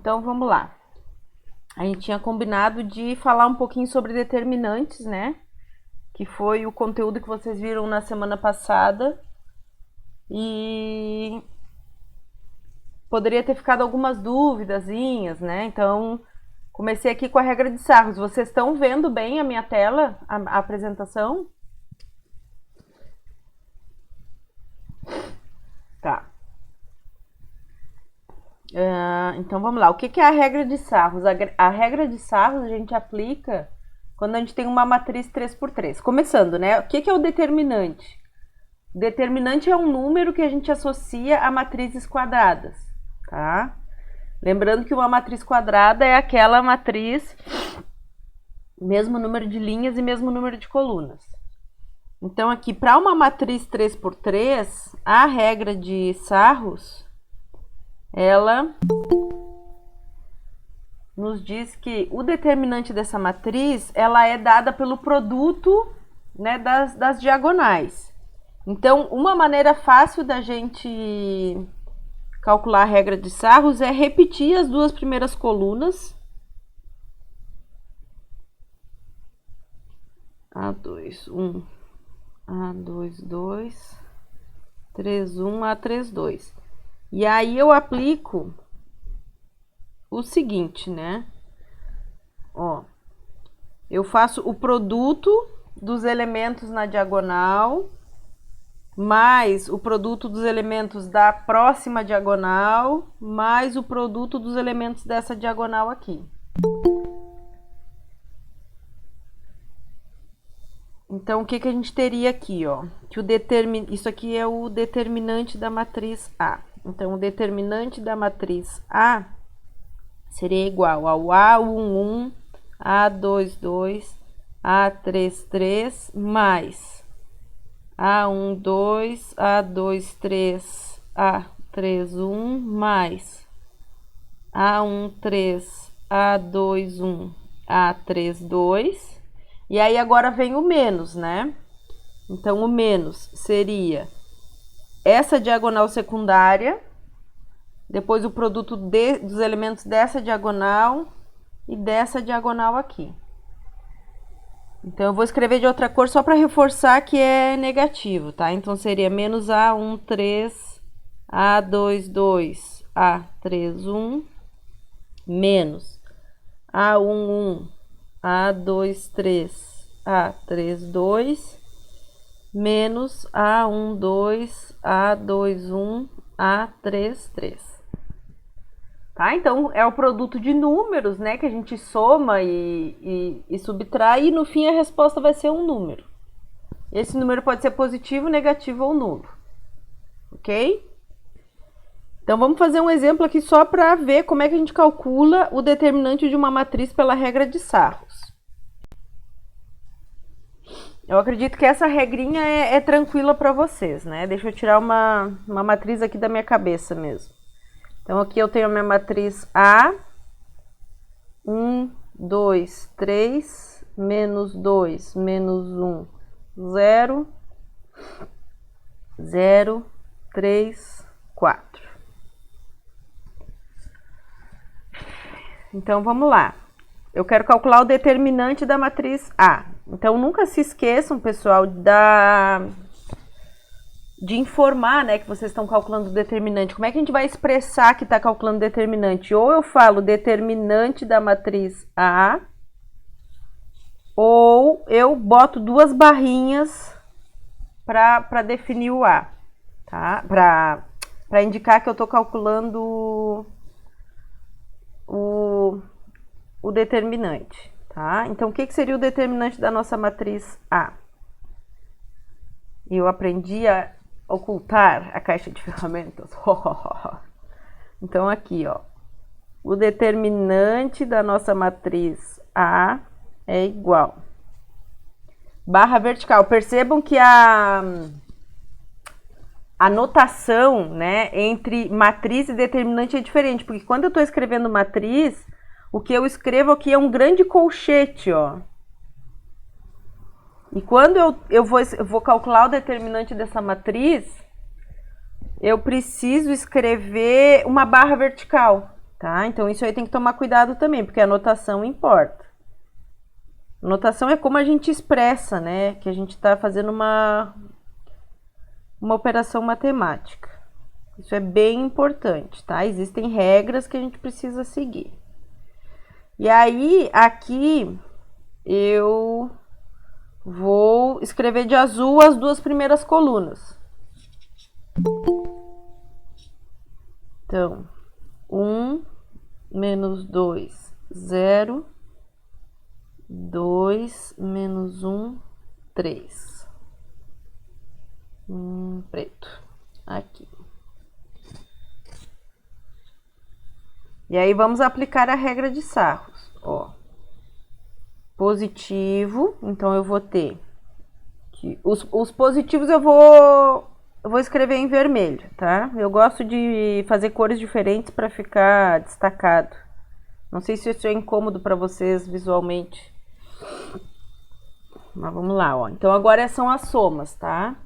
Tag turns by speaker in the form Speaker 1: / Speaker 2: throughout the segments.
Speaker 1: Então vamos lá. A gente tinha combinado de falar um pouquinho sobre determinantes, né? Que foi o conteúdo que vocês viram na semana passada. E poderia ter ficado algumas duvidazinhas, né? Então, comecei aqui com a regra de Sarros. Vocês estão vendo bem a minha tela, a apresentação? Tá. Então vamos lá. O que é a regra de Sarros? A regra de Sarros a gente aplica quando a gente tem uma matriz 3x3. Começando, né? O que é o determinante? Determinante é um número que a gente associa a matrizes quadradas, tá? Lembrando que uma matriz quadrada é aquela matriz, mesmo número de linhas e mesmo número de colunas. Então aqui, para uma matriz 3x3, a regra de Sarros, ela nos diz que o determinante dessa matriz, ela é dada pelo produto, né, das diagonais. Então, uma maneira fácil da gente calcular a regra de Sarros é repetir as duas primeiras colunas. A2, 1, A2, 2, 3, 1, A3, 2. E aí eu aplico o seguinte, né? Ó, eu faço o produto dos elementos na diagonal mais o produto dos elementos da próxima diagonal, mais o produto dos elementos dessa diagonal aqui. Então, o que a gente teria aqui, ó? Que isso aqui é o determinante da matriz A. Então, o determinante da matriz A seria igual ao A11, A22, A33, mais A12, A23, A31, mais A13, A21, A32. E aí agora vem o menos, né? Então, o menos seria essa diagonal secundária, depois o produto dos elementos dessa diagonal e dessa diagonal aqui. Então, eu vou escrever de outra cor só para reforçar que é negativo, tá? Então, seria menos A13, A22, A31, menos A11, A23, A32, menos A12, A21, A33. Tá? Então, é o produto de números, né, que a gente soma e subtrai, e no fim a resposta vai ser um número. Esse número pode ser positivo, negativo ou nulo. Ok? Então, vamos fazer um exemplo aqui só para ver como é que a gente calcula o determinante de uma matriz pela regra de Sarros. Eu acredito que essa regrinha é tranquila para vocês, né? Deixa eu tirar uma matriz aqui da minha cabeça mesmo. Então, aqui eu tenho a minha matriz A, 1, 2, 3, menos 2, menos 1, 0, 0, 3, 4. Então, vamos lá. Eu quero calcular o determinante da matriz A. Então, nunca se esqueçam, pessoal, de informar, né, que vocês estão calculando o determinante. Como é que a gente vai expressar que está calculando o determinante? Ou eu falo determinante da matriz A, ou eu boto duas barrinhas para definir o A, tá? Para indicar que eu estou calculando o determinante, tá? Então, o que seria o determinante da nossa matriz A? Eu aprendi a ocultar a caixa de ferramentas. Então, aqui, ó, o determinante da nossa matriz A é igual barra vertical. Percebam que a notação, né, entre matriz e determinante é diferente, porque quando eu estou escrevendo matriz, o que eu escrevo aqui é um grande colchete, ó. E quando eu vou calcular o determinante dessa matriz, eu preciso escrever uma barra vertical, tá? Então, isso aí tem que tomar cuidado também, porque a notação importa. A notação é como a gente expressa, né? Que a gente está fazendo uma operação matemática. Isso é bem importante, tá? Existem regras que a gente precisa seguir. E aí, aqui, eu vou escrever de azul as duas primeiras colunas. Então, 1 menos 2, 0. 2 menos 1, 3. Preto. Aqui. E aí, vamos aplicar a regra de Sarros. Ó. Positivo, então eu vou ter que os positivos eu vou escrever em vermelho, tá? Eu gosto de fazer cores diferentes para ficar destacado. Não sei se isso é incômodo para vocês visualmente. Mas vamos lá, ó. Então agora são as somas, tá?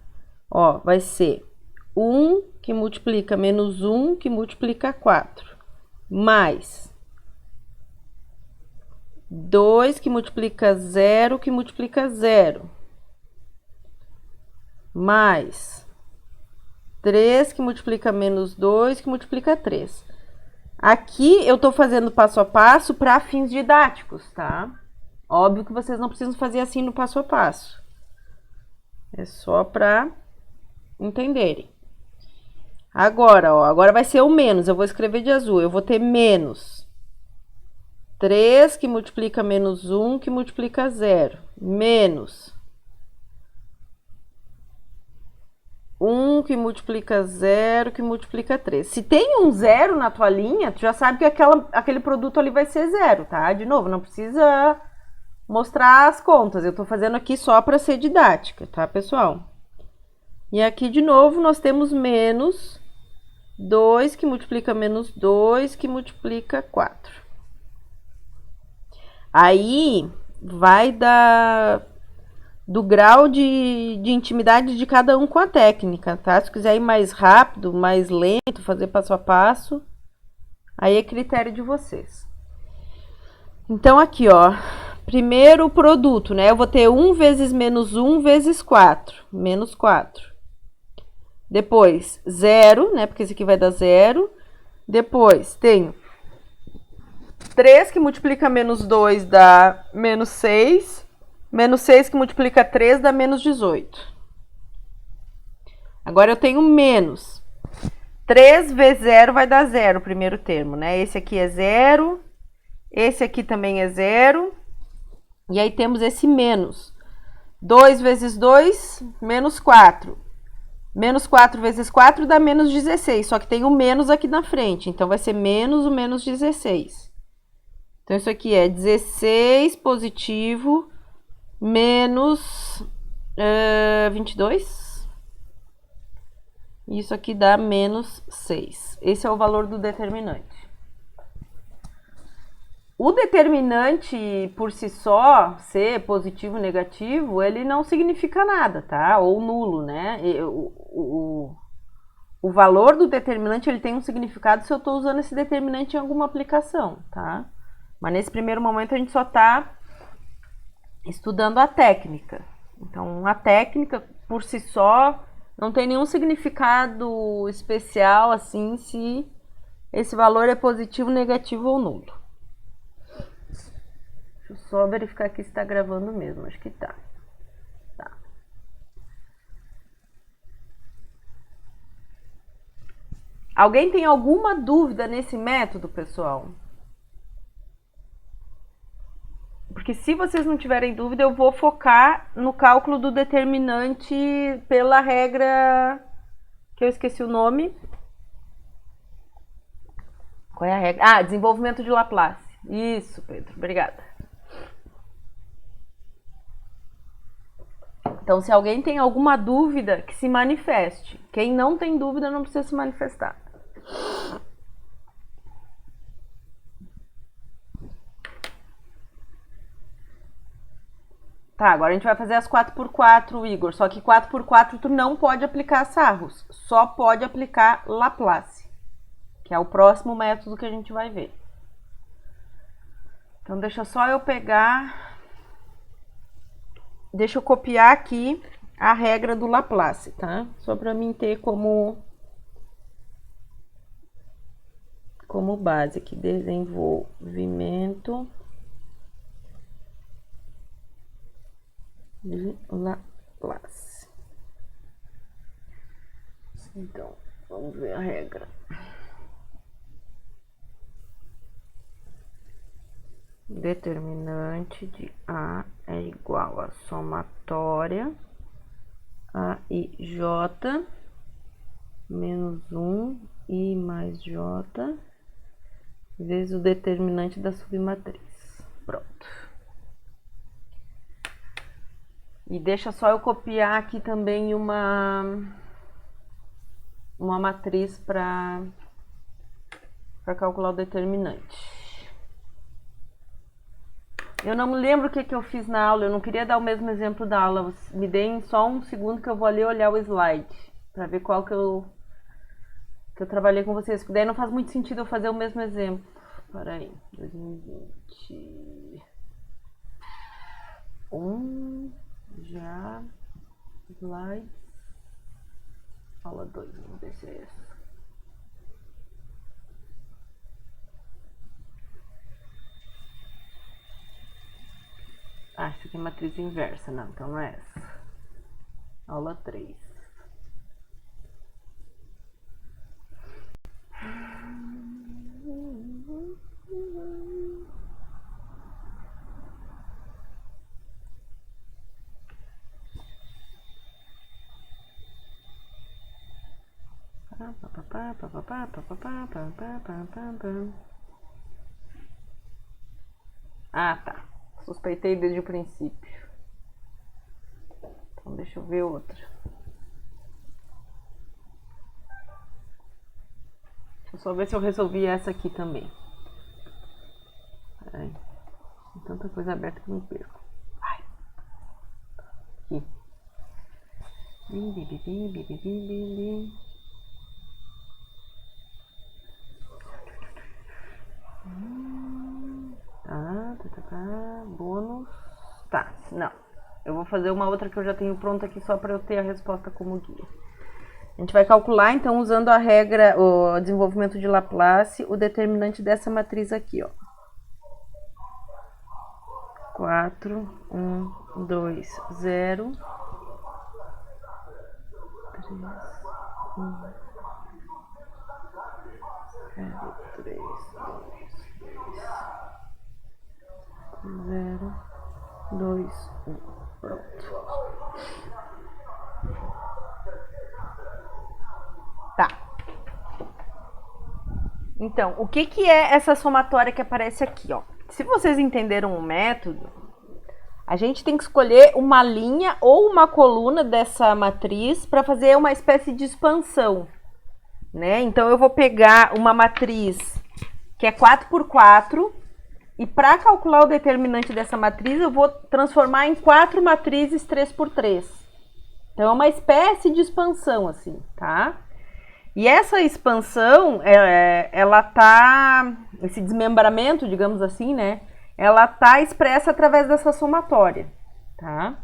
Speaker 1: Ó, vai ser 1 que multiplica menos 1 que multiplica 4, mais 2 que multiplica 0 que multiplica 0, mais 3 que multiplica menos 2 que multiplica 3. Aqui eu tô fazendo passo a passo para fins didáticos, tá? Óbvio que vocês não precisam fazer assim no passo a passo. É só para entenderem. Agora, ó, agora vai ser o menos. Eu vou escrever de azul. Eu vou ter menos 3 que multiplica menos 1 que multiplica 0. Menos 1 que multiplica 0 que multiplica 3. Se tem um 0 na tua linha, tu já sabe que aquele produto ali vai ser 0, tá? De novo, não precisa mostrar as contas. Eu tô fazendo aqui só para ser didática, tá, pessoal? E aqui, de novo, nós temos menos 2 que multiplica menos 2 que multiplica 4. Aí, vai do grau de intimidade de cada um com a técnica, tá? Se quiser ir mais rápido, mais lento, fazer passo a passo, aí é critério de vocês. Então, aqui, ó, primeiro o produto, né? Eu vou ter 1 vezes menos 1 vezes 4, menos 4. Depois, 0, né? Porque esse aqui vai dar 0. Depois, tenho 3 que multiplica menos 2 dá menos 6. Menos 6 que multiplica 3 dá menos 18. Agora eu tenho menos. 3 vezes 0 vai dar 0, o primeiro termo, né? Esse aqui é 0. Esse aqui também é 0. E aí temos esse menos. 2 vezes 2, menos 4. Menos 4 vezes 4 dá menos 16. Só que tem o menos aqui na frente. Então, vai ser menos o menos 16. Então, isso aqui é 16 positivo menos 22. Isso aqui dá menos 6. Esse é o valor do determinante. O determinante, por si só, ser positivo ou negativo, ele não significa nada, tá? Ou nulo, né? O valor do determinante, ele tem um significado se eu estou usando esse determinante em alguma aplicação, tá? Mas nesse primeiro momento a gente só está estudando a técnica. Então, a técnica, por si só, não tem nenhum significado especial, assim, se esse valor é positivo, negativo ou nulo. Deixa eu só verificar aqui se está gravando mesmo. Acho que tá. Tá. Alguém tem alguma dúvida nesse método, pessoal? Porque se vocês não tiverem dúvida, eu vou focar no cálculo do determinante pela regra que eu esqueci o nome. Qual é a regra? Ah, desenvolvimento de Laplace. Isso, Pedro. Obrigada. Então, se alguém tem alguma dúvida, que se manifeste. Quem não tem dúvida não precisa se manifestar. Tá, agora a gente vai fazer as 4x4, Igor. Só que 4x4 tu não pode aplicar Sarros. Só pode aplicar Laplace. Que que é o próximo método que a gente vai ver. Então, deixa só eu pegar... Deixa eu copiar aqui a regra do Laplace, tá? Só para mim ter como base aqui, desenvolvimento de Laplace. Então, vamos ver a regra. Determinante de A é igual a somatória A e J menos 1 I mais J vezes o determinante da submatriz. Pronto. E deixa só eu copiar aqui também uma matriz para calcular o determinante. Eu não me lembro o que eu fiz na aula, eu não queria dar o mesmo exemplo da aula. Me deem só um segundo que eu vou ali olhar o slide, para ver qual que eu trabalhei com vocês. Porque daí não faz muito sentido eu fazer o mesmo exemplo. Espera aí, 2020. Já, slide, aula 2, vamos ver se é essa. Ah, isso aqui é matriz inversa, não, então não é essa. Aula 3. Ah, tá. Suspeitei desde o princípio. Então deixa eu ver outra. Deixa eu só ver se eu resolvi essa aqui também. Peraí. Tem tanta coisa aberta que eu me perco. Vai. Aqui. Bônus. Tá, não. Eu vou fazer uma outra que eu já tenho pronta aqui só para eu ter a resposta como guia. A gente vai calcular, então, usando a regra, o desenvolvimento de Laplace, o determinante dessa matriz aqui, ó. 4, 1, 2, 0. 3, 1, 0, 3, 2, 0, 2, 1. Pronto. Tá. Então, o que é essa somatória que aparece aqui, ó? Se vocês entenderam o método, a gente tem que escolher uma linha ou uma coluna dessa matriz para fazer uma espécie de expansão, né? Então, eu vou pegar uma matriz que é 4 por 4 e para calcular o determinante dessa matriz, eu vou transformar em 4 matrizes 3 por 3. Então, é uma espécie de expansão, assim, tá? E essa expansão, ela tá, esse desmembramento, digamos assim, né? Ela tá expressa através dessa somatória, tá?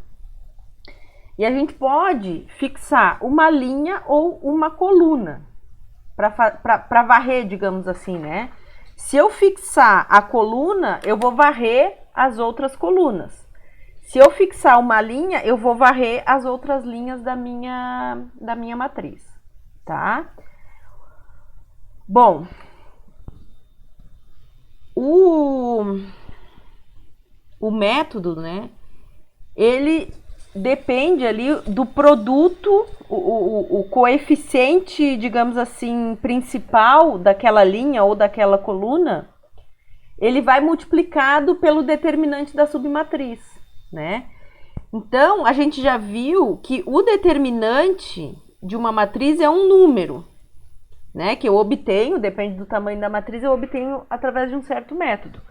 Speaker 1: E a gente pode fixar uma linha ou uma coluna para varrer, digamos assim, né? Se eu fixar a coluna, eu vou varrer as outras colunas. Se eu fixar uma linha, eu vou varrer as outras linhas da minha matriz, tá? Bom, o método, né, ele depende ali do produto, o coeficiente, digamos assim, principal daquela linha ou daquela coluna, ele vai multiplicado pelo determinante da submatriz, né? Então, a gente já viu que o determinante de uma matriz é um número, né, que eu obtenho, depende do tamanho da matriz, eu obtenho através de um certo método.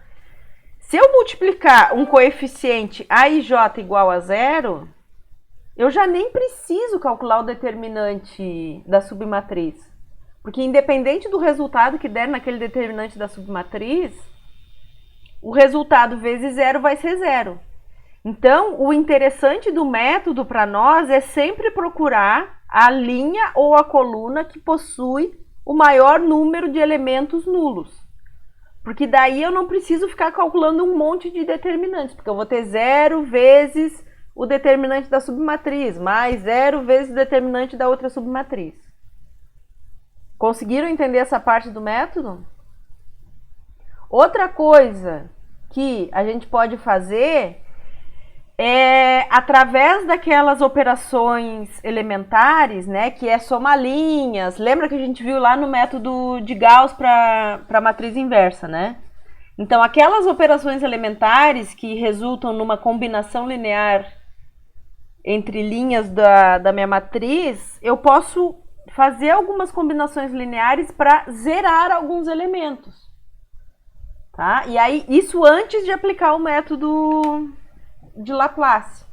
Speaker 1: Se eu multiplicar um coeficiente A e J igual a 0, eu já nem preciso calcular o determinante da submatriz, Porque independente do resultado que der naquele determinante da submatriz, o resultado vezes zero vai ser zero. Então, o interessante do método para nós é sempre procurar a linha ou a coluna que possui o maior número de elementos nulos. Porque daí eu não preciso ficar calculando um monte de determinantes, porque eu vou ter zero vezes o determinante da submatriz, mais zero vezes o determinante da outra submatriz. Conseguiram entender essa parte do método? Outra coisa que a gente pode fazer é através daquelas operações elementares, né, que é somar linhas. Lembra que a gente viu lá no método de Gauss para matriz inversa, né? Então, aquelas operações elementares que resultam numa combinação linear entre linhas da minha matriz, eu posso fazer algumas combinações lineares para zerar alguns elementos. Tá? E aí, isso antes de aplicar o método de Laplace,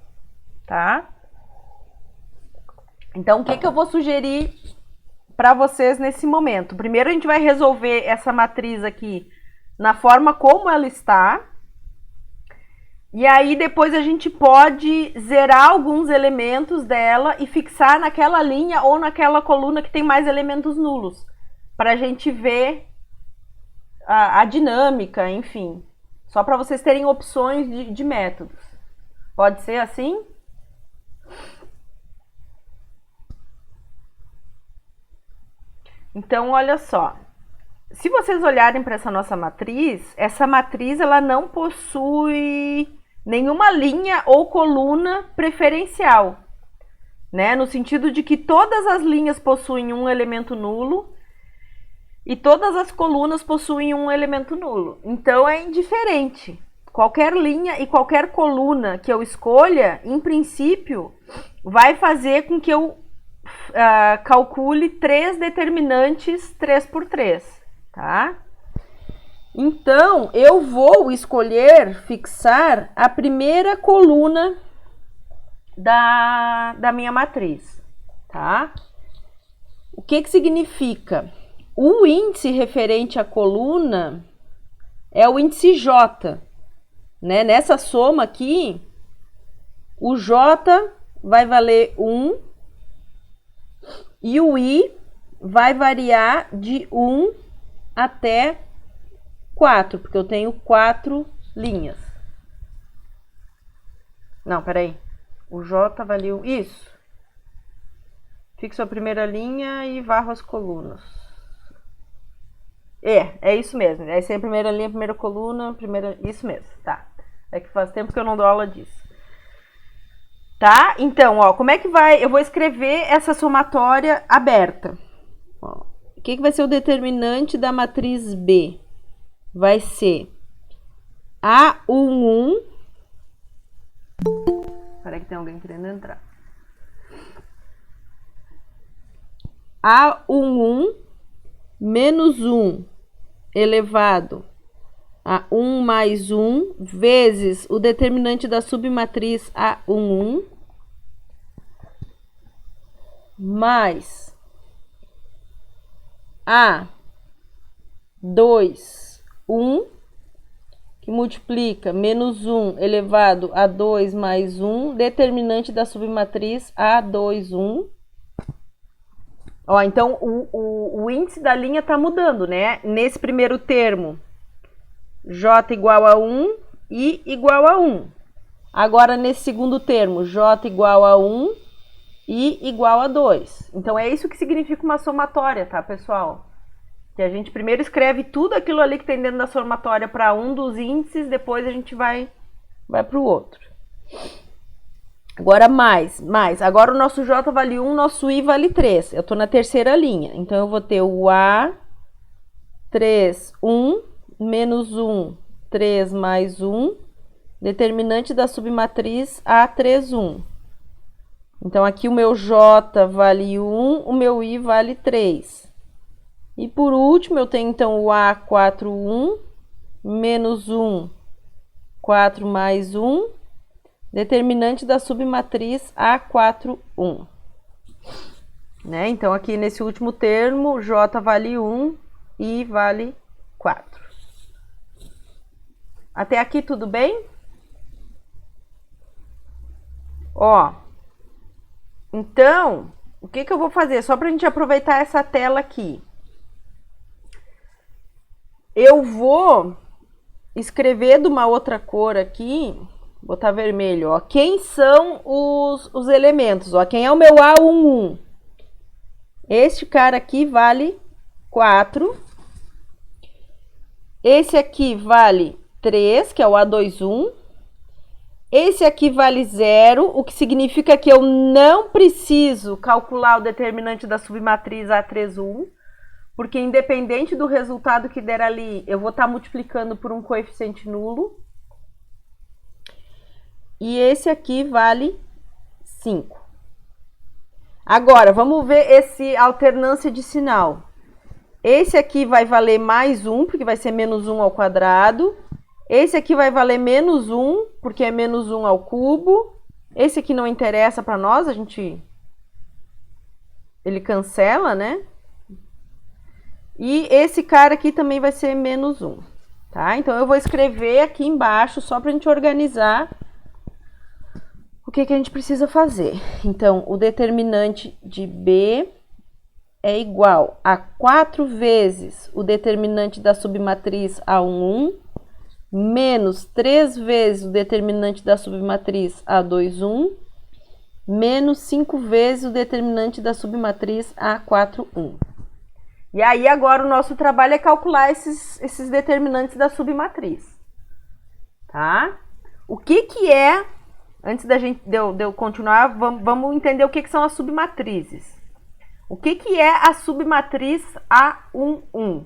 Speaker 1: tá? Então, o que eu vou sugerir para vocês nesse momento? Primeiro, a gente vai resolver essa matriz aqui na forma como ela está. E aí, depois a gente pode zerar alguns elementos dela e fixar naquela linha ou naquela coluna que tem mais elementos nulos, para a gente ver a dinâmica, enfim. Só para vocês terem opções de métodos. Pode ser assim? Então, olha só. Se vocês olharem para essa nossa matriz, essa matriz ela não possui nenhuma linha ou coluna preferencial, né? No sentido de que todas as linhas possuem um elemento nulo e todas as colunas possuem um elemento nulo. Então, é indiferente. Qualquer linha e qualquer coluna que eu escolha, em princípio, vai fazer com que eu calcule 3 determinantes 3 por 3, tá? Então, eu vou escolher fixar a primeira coluna da minha matriz, tá? O que significa? O índice referente à coluna é o índice J. Né? Nessa soma aqui, o J vai valer 1 e o I vai variar de 1 até 4, porque eu tenho 4 linhas. Não, peraí. O J valeu isso. Fixo a primeira linha e varro as colunas. É isso mesmo. Aí tem a primeira linha, primeira coluna, isso mesmo, tá. É que faz tempo que eu não dou aula disso. Tá? Então, ó, como é que vai? Eu vou escrever essa somatória aberta. Ó, o que vai ser o determinante da matriz B? Vai ser A11. Peraí que tem alguém querendo entrar. A11 menos 1 elevado a 1 mais 1 vezes o determinante da submatriz A11 mais A2, 1, que multiplica menos 1 elevado a 2 mais 1, determinante da submatriz A21. Ó, então, o índice da linha está mudando, né? Nesse primeiro termo, J igual a 1, I igual a 1. Agora, nesse segundo termo, J igual a 1, I igual a 2. Então, é isso que significa uma somatória, tá, pessoal? Que a gente primeiro escreve tudo aquilo ali que tem dentro da somatória para um dos índices, depois a gente vai para o outro. Agora mais. Agora o nosso J vale 1, nosso I vale 3. Eu estou na terceira linha. Então, eu vou ter o A3, 1, menos 1, 3 mais 1, determinante da submatriz A3, 1. Então, aqui o meu J vale 1, o meu I vale 3. E por último, eu tenho então o A4, 1, menos 1, 4 mais 1, determinante da submatriz A4, 1. né? Então, aqui nesse último termo, J vale 1 e vale 4. Até aqui tudo bem? Ó, então, o que eu vou fazer? Só para a gente aproveitar essa tela aqui. Eu vou escrever de uma outra cor aqui, botar vermelho, ó. Quem são os elementos, ó. Quem é o meu A11? Este cara aqui vale 4. Esse aqui vale 3, que é o A21. Esse aqui vale 0, o que significa que eu não preciso calcular o determinante da submatriz A31, porque independente do resultado que der ali, eu vou estar multiplicando por um coeficiente nulo. E esse aqui vale 5. Agora, vamos ver esse alternância de sinal. Esse aqui vai valer mais 1, porque vai ser menos 1 ao quadrado. Esse aqui vai valer menos 1, porque é menos 1 ao cubo. Esse aqui não interessa para nós, ele cancela, né? E esse cara aqui também vai ser menos 1, tá? Então, eu vou escrever aqui embaixo, só para a gente organizar o que a gente precisa fazer. Então, o determinante de B é igual a 4 vezes o determinante da submatriz A11, menos 3 vezes o determinante da submatriz A21, menos 5 vezes o determinante da submatriz A41. E aí, agora, o nosso trabalho é calcular esses determinantes da submatriz, tá? O que é, antes de eu continuar, vamos entender o que são as submatrizes. O que é a submatriz A11?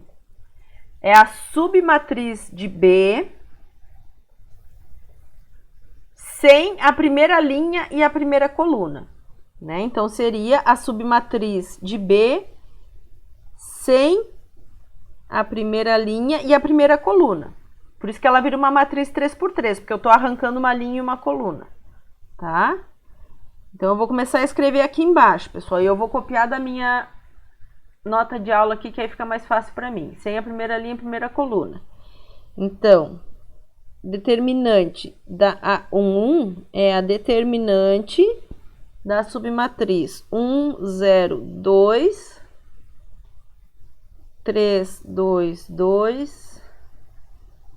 Speaker 1: É a submatriz de B sem a primeira linha e a primeira coluna, né? Então, seria a submatriz de B sem a primeira linha e a primeira coluna. Por isso que ela vira uma matriz 3×3, porque eu estou arrancando uma linha e uma coluna, tá? Então, eu vou começar a escrever aqui embaixo, pessoal, e eu vou copiar da minha nota de aula aqui, que aí fica mais fácil para mim. Sem a primeira linha e a primeira coluna. Então, determinante da A11 é a determinante da submatriz 1, 0, 2, 3, 2, 2,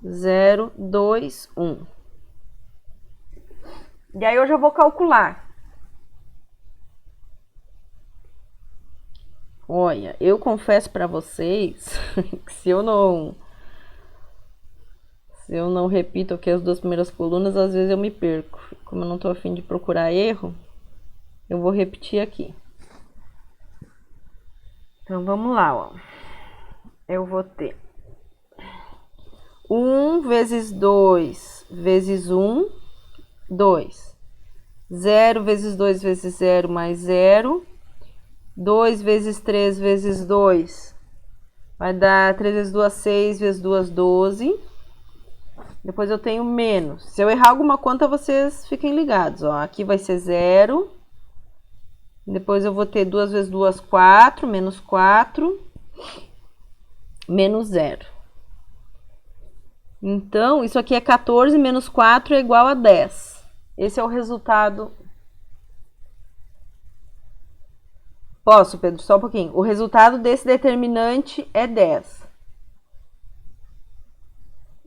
Speaker 1: 0, 2, 1. E aí eu já vou calcular. Olha, eu confesso para vocês que se eu não repito aqui as duas primeiras colunas, às vezes eu me perco. Como eu não tô a fim de procurar erro, eu vou repetir aqui. Então, vamos lá, ó. Eu vou ter 1 vezes 2 vezes 1, 2. 0 vezes 2 vezes 0 mais 0. 2 vezes 3 vezes 2 vai dar 3 vezes 2, 6 vezes 2, 12. Depois eu tenho menos. Se eu errar alguma conta, vocês fiquem ligados, ó. Aqui vai ser 0. Depois eu vou ter 2 vezes 2, 4, menos 4, menos 0. Então, isso aqui é 14 menos 4 é igual a 10. Esse é o resultado. Posso, Pedro? Só um pouquinho. O resultado desse determinante é 10.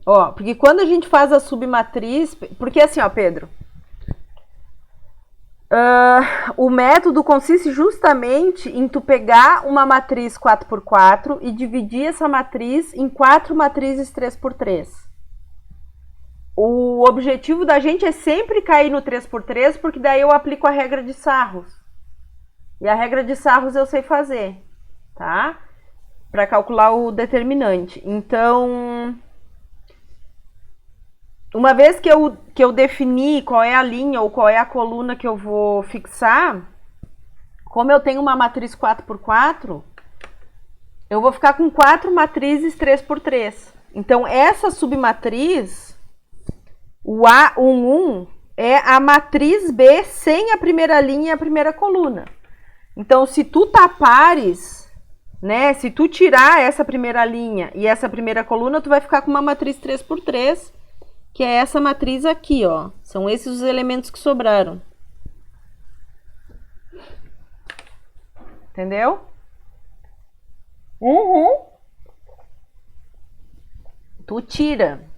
Speaker 1: Ó, porque quando a gente faz a submatriz... Porque assim, ó, Pedro... o método consiste justamente em tu pegar uma matriz 4×4 e dividir essa matriz em 4 matrizes 3×3. O objetivo da gente é sempre cair no 3×3, porque daí eu aplico a regra de Sarros. E a regra de Sarros eu sei fazer, tá? Para calcular o determinante. Então... Uma vez que eu defini qual é a linha ou qual é a coluna que eu vou fixar, como eu tenho uma matriz 4×4, eu vou ficar com 4 matrizes 3×3. Então, essa submatriz, o A11, é a matriz B sem a primeira linha e a primeira coluna. Então, se tu tapares, né? Se tu tirar essa primeira linha e essa primeira coluna, tu vai ficar com uma matriz 3x3, que é essa matriz aqui, ó. São esses os elementos que sobraram. Entendeu? Tu tira.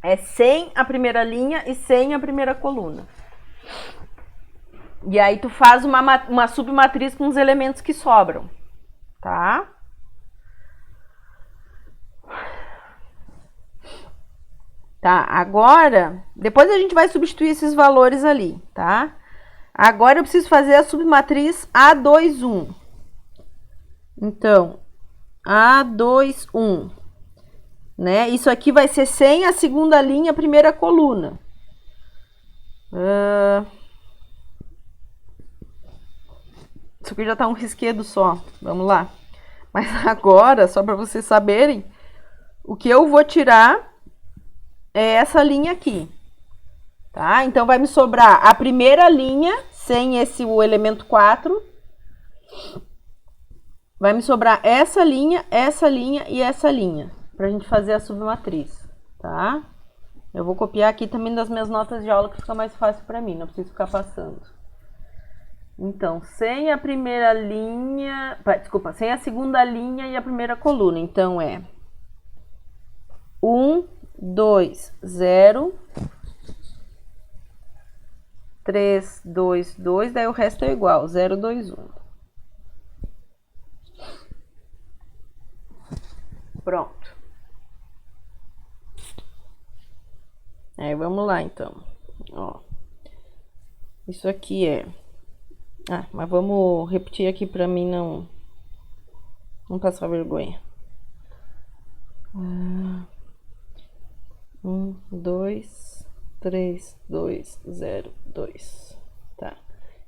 Speaker 1: É sem a primeira linha e sem a primeira coluna. E aí tu faz uma submatriz com os elementos que sobram, tá? Tá, agora, depois a gente vai substituir esses valores ali, tá? Agora eu preciso fazer a submatriz A21. Então, A21, né? Isso aqui vai ser sem a segunda linha, a primeira coluna. Isso aqui já tá um risquedo só, vamos lá. Mas agora, só para vocês saberem, o que eu vou tirar é essa linha aqui, tá? Então, vai me sobrar a primeira linha, sem o elemento 4. Vai me sobrar essa linha e essa linha, pra gente fazer a submatriz, tá? Eu vou copiar aqui também das minhas notas de aula, que fica mais fácil pra mim, não preciso ficar passando. Então, sem a primeira linha... Desculpa, sem a segunda linha e a primeira coluna. Então, é 1, 2, 0, 3, 2, 2, daí o resto é igual, 0, 2, 1. Pronto. Aí, vamos lá, então. Ó. Isso aqui é... mas vamos repetir aqui pra mim não passar vergonha. 1, 2, 3, 2, 0, 2. Tá.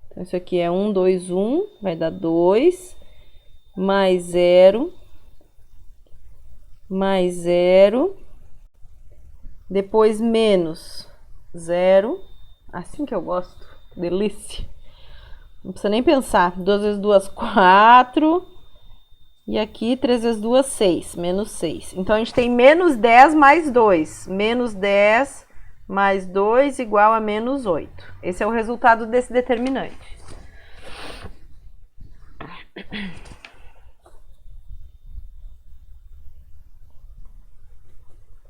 Speaker 1: Então, isso aqui é 1, 2, 1. Vai dar 2. Mais 0. Mais 0. Depois menos 0. Assim que eu gosto. Delícia. Não precisa nem pensar. 2 vezes 2, 4. E aqui, 3 vezes 2, 6. Menos 6. Então, a gente tem menos 10 mais 2. Menos 10 mais 2 igual a menos 8. Esse é o resultado desse determinante.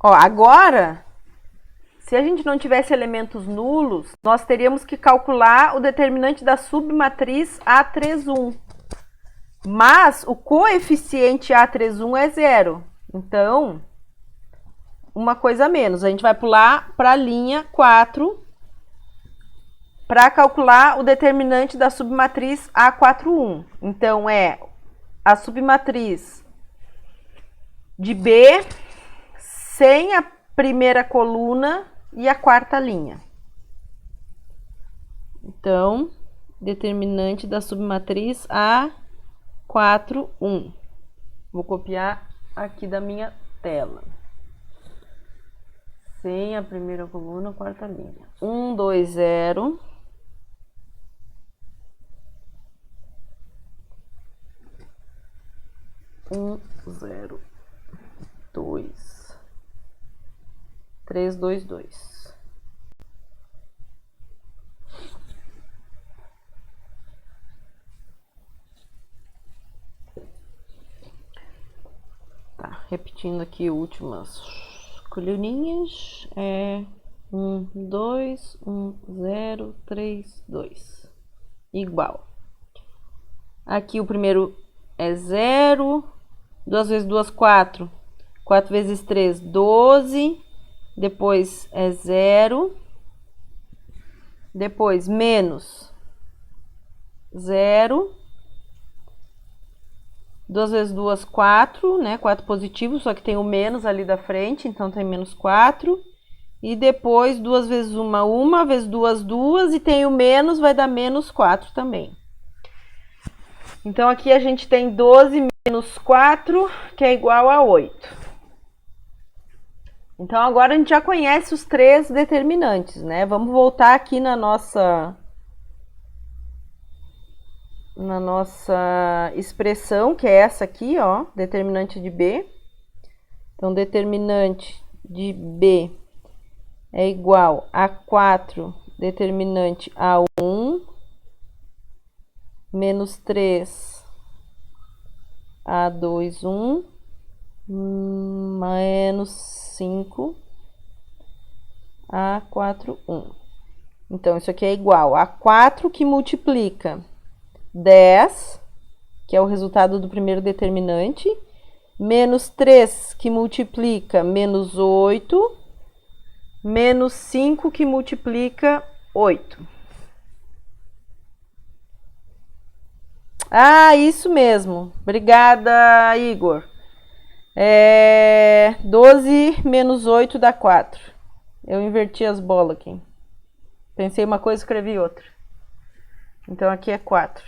Speaker 1: Ó, agora, se a gente não tivesse elementos nulos, nós teríamos que calcular o determinante da submatriz A31. Mas o coeficiente A31 é 0. Então, uma coisa a menos. A gente vai pular para a linha 4 para calcular o determinante da submatriz A41. Então, é a submatriz de B sem a primeira coluna e a quarta linha. Então, determinante da submatriz A41. Vou copiar aqui da minha tela. Sem a primeira coluna, quarta linha. 1, 2, 0. 1, 0, 2. 3, 2, 2. Tá, repetindo aqui últimas coluninhas. É 1, 2, 1, 0, 3, 2. Igual. Aqui o primeiro é 0. 2 vezes 2, 4. 4 vezes 3, 12. Depois é 0. Depois menos 0. 2 vezes 2, 4, né? 4 positivo, só que tem o menos ali da frente, então tem menos 4. E depois 2 vezes 1, 1, vezes 2, 2, e tem o menos, vai dar menos 4 também. Então, aqui a gente tem 12 menos 4, que é igual a 8. Então, agora a gente já conhece os 3 determinantes, né? Vamos voltar aqui na nossa na nossa expressão, que é essa aqui, ó, determinante de B. Então, determinante de B é igual a 4 determinante A1 menos 3 A2, 1 menos 5 A4, 1. Então, isso aqui é igual a 4 que multiplica 10, que é o resultado do primeiro determinante, menos 3 que multiplica menos 8, menos 5 que multiplica 8. Ah, isso mesmo. Obrigada, Igor. 12 menos 8 dá 4. Eu inverti as bolas aqui. Pensei uma coisa e escrevi outra. Então, aqui é 4.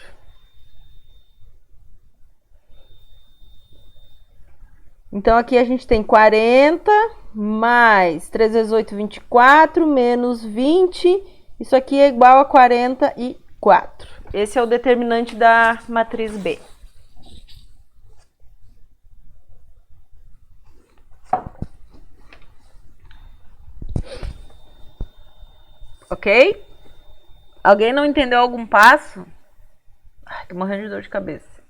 Speaker 1: Então, aqui a gente tem 40 mais 3 vezes 8, 24, menos 20. Isso aqui é igual a 44. Esse é o determinante da matriz B. Ok? Alguém não entendeu algum passo? Ai, tô morrendo de dor de cabeça.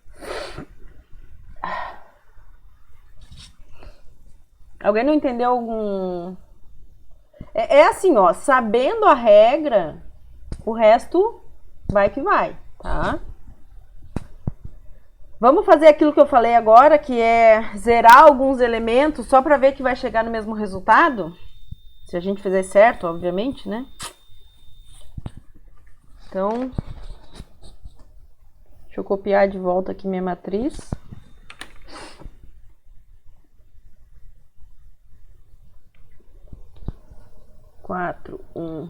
Speaker 1: Alguém não entendeu algum... É assim, ó, sabendo a regra, o resto vai que vai, tá? Vamos fazer aquilo que eu falei agora, que é zerar alguns elementos só para ver que vai chegar no mesmo resultado? Se a gente fizer certo, obviamente, né? Então, deixa eu copiar de volta aqui minha matriz. Quatro, 1,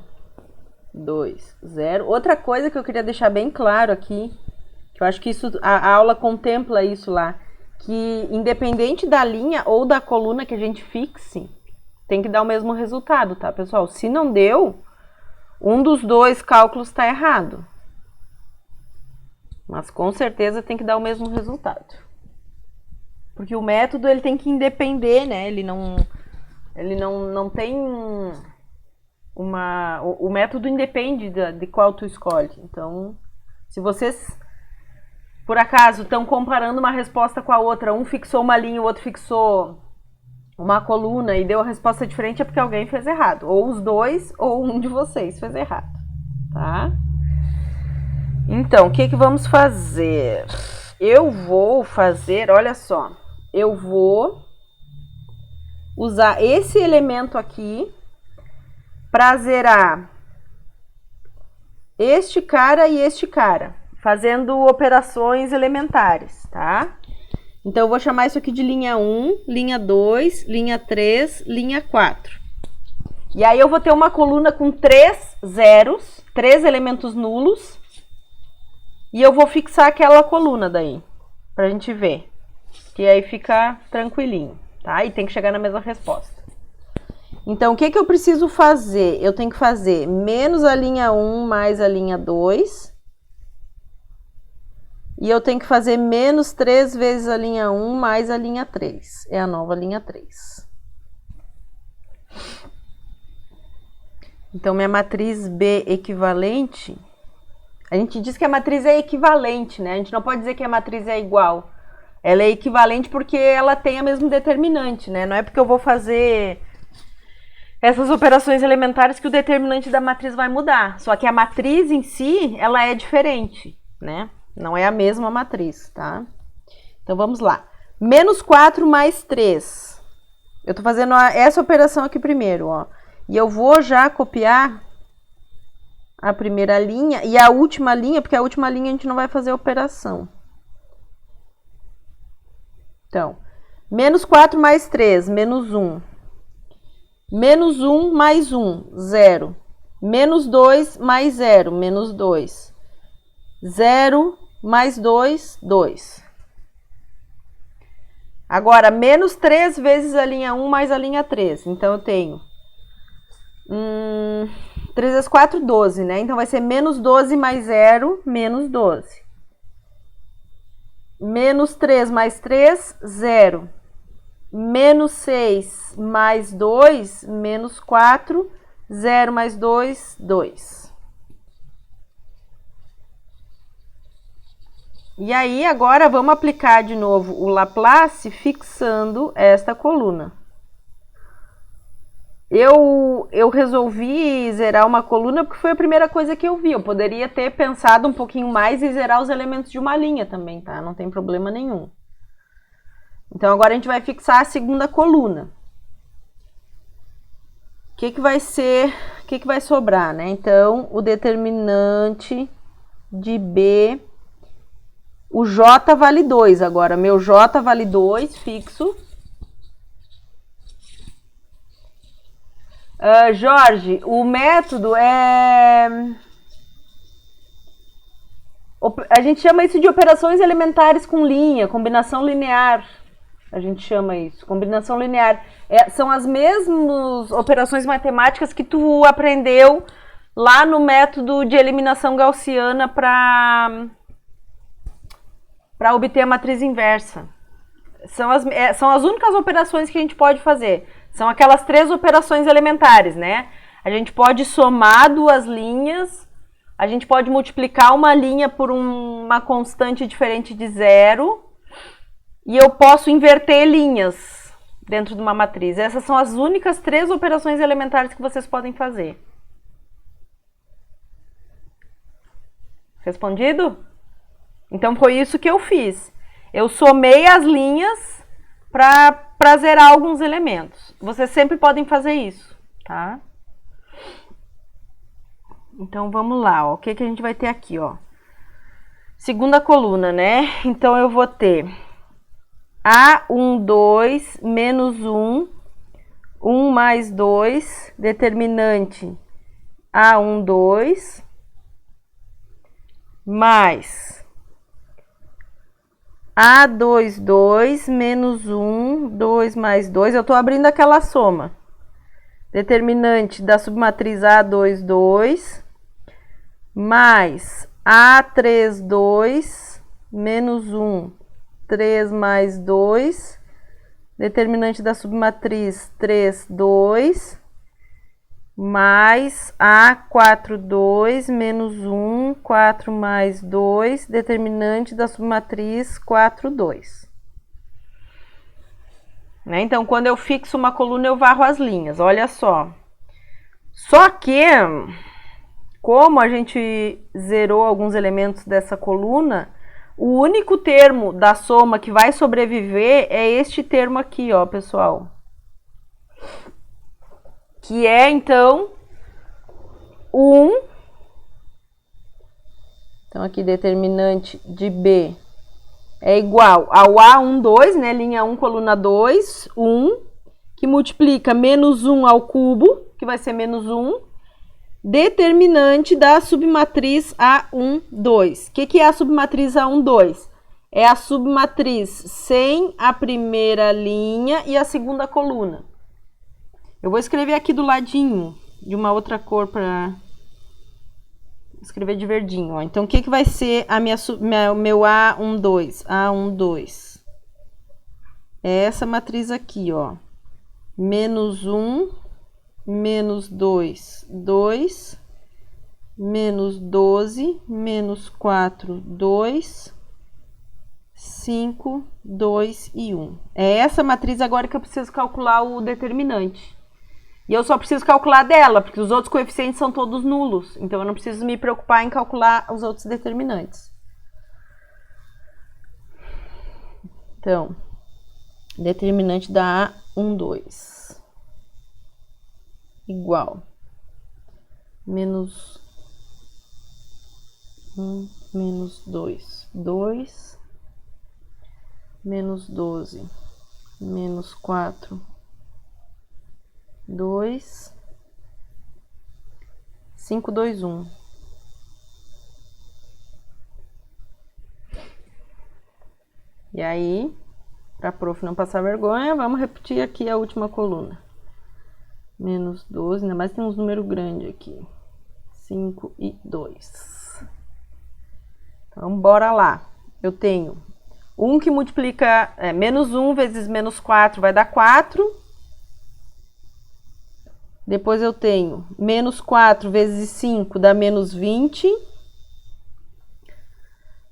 Speaker 1: 2, 0. Outra coisa que eu queria deixar bem claro aqui, que eu acho que isso, a aula contempla isso lá, que independente da linha ou da coluna que a gente fixe, tem que dar o mesmo resultado, tá, pessoal? Se não deu, um dos dois cálculos está errado. Mas com certeza tem que dar o mesmo resultado. Porque o método ele tem que independer, né? Ele não tem o método independe de qual tu escolhe. Então, se vocês por acaso estão comparando uma resposta com a outra, um fixou uma linha, o outro fixou uma coluna e deu a resposta diferente, é porque alguém fez errado. Ou os dois, ou um de vocês fez errado, tá? Então, o que vamos fazer? Eu vou fazer, olha só, eu vou usar esse elemento aqui para zerar este cara e este cara, fazendo operações elementares, tá? Então, eu vou chamar isso aqui de linha 1, linha 2, linha 3, linha 4. E aí, eu vou ter uma coluna com 3 zeros, 3 elementos nulos, e eu vou fixar aquela coluna daí, pra gente ver. Que aí fica tranquilinho, tá? E tem que chegar na mesma resposta. Então, o que eu preciso fazer? Eu tenho que fazer menos a linha 1 mais a linha 2. E eu tenho que fazer menos 3 vezes a linha 1 mais a linha 3. É a nova linha 3. Então, minha matriz B equivalente... A gente diz que a matriz é equivalente, né? A gente não pode dizer que a matriz é igual. Ela é equivalente porque ela tem a mesma determinante, né? Não é porque eu vou fazer essas operações elementares que o determinante da matriz vai mudar. Só que a matriz em si, ela é diferente, né? Não é a mesma matriz, tá? Então, vamos lá. Menos 4 mais 3. Eu tô fazendo essa operação aqui primeiro, ó. E eu vou já copiar a primeira linha e a última linha, porque a última linha a gente não vai fazer a operação. Então, menos 4 mais 3, menos 1. Menos 1 mais 1, 0. Menos 2 mais 0, menos 2. 0 mais 2, 2. Agora, menos 3 vezes a linha 1 mais a linha 3. Então, eu tenho 3 vezes 4, 12, né? Então, vai ser menos 12 mais 0, menos 12. Menos 3 mais 3, 0. Menos 6 mais 2, menos 4. 0 mais 2, 2. E aí, agora vamos aplicar de novo o Laplace fixando esta coluna. Eu resolvi zerar uma coluna porque foi a primeira coisa que eu vi. Eu poderia ter pensado um pouquinho mais e zerar os elementos de uma linha também, tá? Não tem problema nenhum. Então, agora a gente vai fixar a segunda coluna. O que vai ser, o que vai sobrar, né? Então, o determinante de B, o J vale 2 agora. Meu J vale 2, fixo. Jorge, o método é... A gente chama isso de operações elementares com linha, combinação linear. A gente chama isso, combinação linear. São as mesmas operações matemáticas que tu aprendeu lá no método de eliminação gaussiana para obter a matriz inversa. São as únicas operações que a gente pode fazer. São aquelas 3 operações elementares, né? A gente pode somar 2 linhas, a gente pode multiplicar uma linha por uma constante diferente de 0, e eu posso inverter linhas dentro de uma matriz. Essas são as únicas 3 operações elementares que vocês podem fazer. Respondido? Então foi isso que eu fiz. Eu somei as linhas para zerar alguns elementos. Vocês sempre podem fazer isso, tá? Então vamos lá, ó. O que a gente vai ter aqui, ó? Segunda coluna, né? Então eu vou ter A1, 2, menos 1, 1 mais 2, determinante A1, 2, mais A2, 2, menos 1, 2 mais 2. Eu estou abrindo aquela soma. Determinante da submatriz A2, 2, mais A3, 2, menos 1, 3 mais 2. Determinante da submatriz 3, 2, mais A4, 2, menos 1, 4 mais 2, determinante da submatriz 4, 2. Né? Então, quando eu fixo uma coluna, eu varro as linhas, olha só. Só que, como a gente zerou alguns elementos dessa coluna, o único termo da soma que vai sobreviver é este termo aqui, ó, pessoal. Que é, então, 1. Então, aqui, determinante de B é igual ao A1, 2, né? Linha 1, coluna 2, 1, que multiplica menos 1 ao cubo, que vai ser menos 1, determinante da submatriz A1, 2. O que é a submatriz A1, 2? É a submatriz sem a primeira linha e a segunda coluna. Eu vou escrever aqui do ladinho, de uma outra cor para escrever de verdinho, ó. Então, o que vai ser a meu A1, 2? A1, 2. É essa matriz aqui, ó. Menos 1, menos 2, 2, menos 12, menos 4, 2, 5, 2 e 1. É essa matriz agora que eu preciso calcular o determinante. E eu só preciso calcular dela, porque os outros coeficientes são todos nulos. Então, eu não preciso me preocupar em calcular os outros determinantes. Então, determinante da A1, 2. Igual. Menos 1, menos 2. 2. Menos 12. Menos 4. 2, 5, 2, 1. E aí, para a prof não passar vergonha, vamos repetir aqui a última coluna. Menos 12, ainda mais tem uns números grandes aqui. 5 e 2. Então, bora lá. Eu tenho 1 que multiplica, menos 1 vezes menos 4 vai dar 4. Depois eu tenho menos 4 vezes 5 dá menos 20.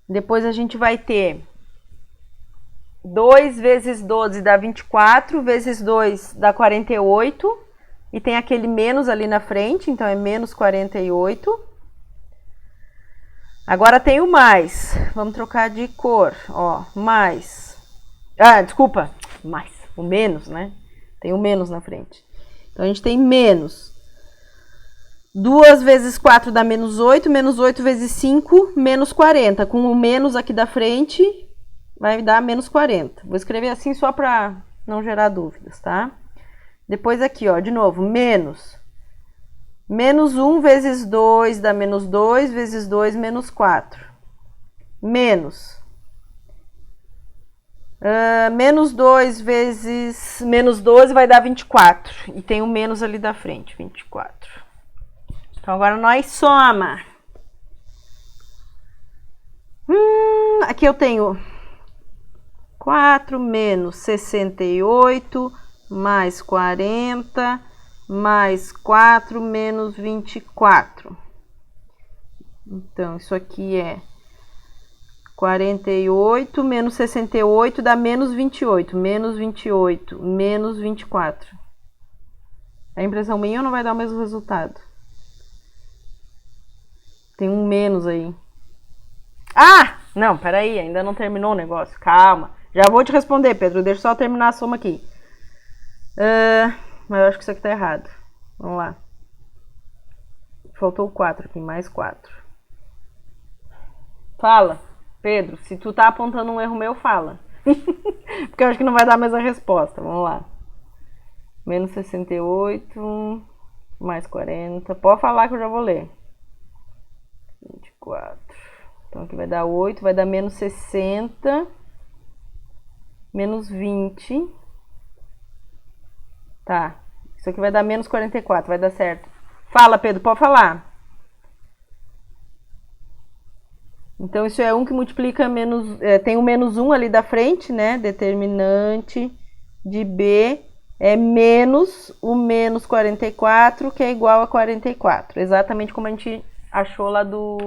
Speaker 1: Depois a gente vai ter 2 vezes 12 dá 24, vezes 2 dá 48. E tem aquele menos ali na frente, então é menos 48. Agora tem o mais. Vamos trocar de cor, ó, mais. Ah, desculpa, mais, o menos, né? Tem o menos na frente. Então a gente tem menos. 2 vezes 4 dá menos 8, menos 8 vezes 5, menos 40. Com o menos aqui da frente, vai dar menos 40. Vou escrever assim só para não gerar dúvidas, tá? Depois aqui, ó, de novo, menos. Menos 1 vezes 2 dá menos 2, vezes 2, menos 4. Menos. Menos 2 vezes menos 12 vai dar 24. E tem o menos ali da frente, 24. Então, agora nós soma. Aqui eu tenho 4 menos 68 mais 40 mais 4 menos 24. Então, isso aqui é 48 menos 68 dá menos 28. Menos 28, menos 24. A impressão minha ou não vai dar o mesmo resultado? Tem um menos aí. Ah! Não, peraí, ainda não terminou o negócio. Calma. Já vou te responder, Pedro. Deixa eu só terminar a soma aqui. Mas eu acho que isso aqui tá errado. Vamos lá. Faltou 4 aqui, mais 4. Fala, Pedro. Se tu tá apontando um erro meu, fala. Porque eu acho que não vai dar a mesma resposta. Vamos lá. Menos 68, mais 40. Pode falar que eu já vou ler. 24. Então aqui vai dar 8, vai dar menos 60, menos 20. Tá. Isso aqui vai dar menos 44, vai dar certo. Fala, Pedro, pode falar. Então, isso é 1 que multiplica menos... tem o menos 1 ali da frente, né? Determinante de B é menos o menos 44, que é igual a 44. Exatamente como a gente achou lá do...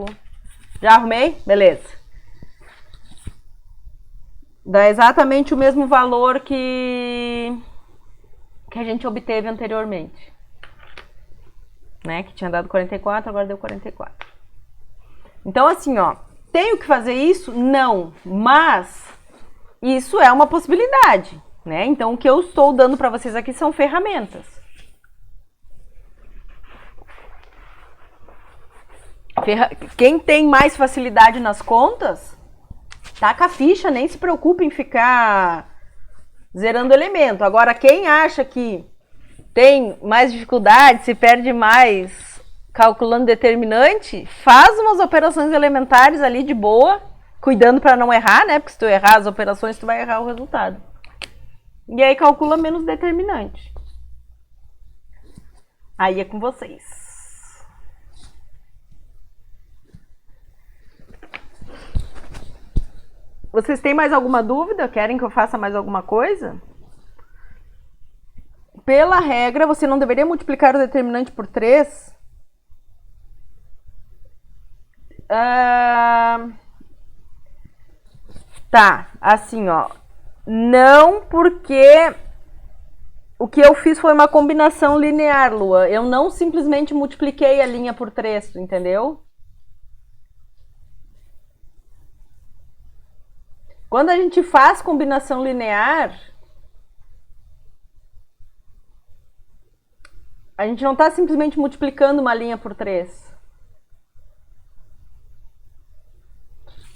Speaker 1: Já arrumei? Beleza. Dá exatamente o mesmo valor que a gente obteve anteriormente. Né? Que tinha dado 44, agora deu 44. Então, assim, ó. Tenho que fazer isso? Não. Mas isso é uma possibilidade, né? Então, o que eu estou dando para vocês aqui são ferramentas. Quem tem mais facilidade nas contas, taca a ficha, nem se preocupe em ficar zerando elemento. Agora, quem acha que tem mais dificuldade, se perde mais calculando determinante, faz umas operações elementares ali de boa, cuidando para não errar, né? Porque se tu errar as operações, tu vai errar o resultado. E aí calcula menos determinante. Aí é com vocês. Vocês têm mais alguma dúvida? Querem que eu faça mais alguma coisa? Pela regra, você não deveria multiplicar o determinante por 3. Tá, assim, ó. Não, porque o que eu fiz foi uma combinação linear, Lua. Eu não simplesmente multipliquei a linha por 3, entendeu? Quando a gente faz combinação linear, a gente não está simplesmente multiplicando uma linha por 3.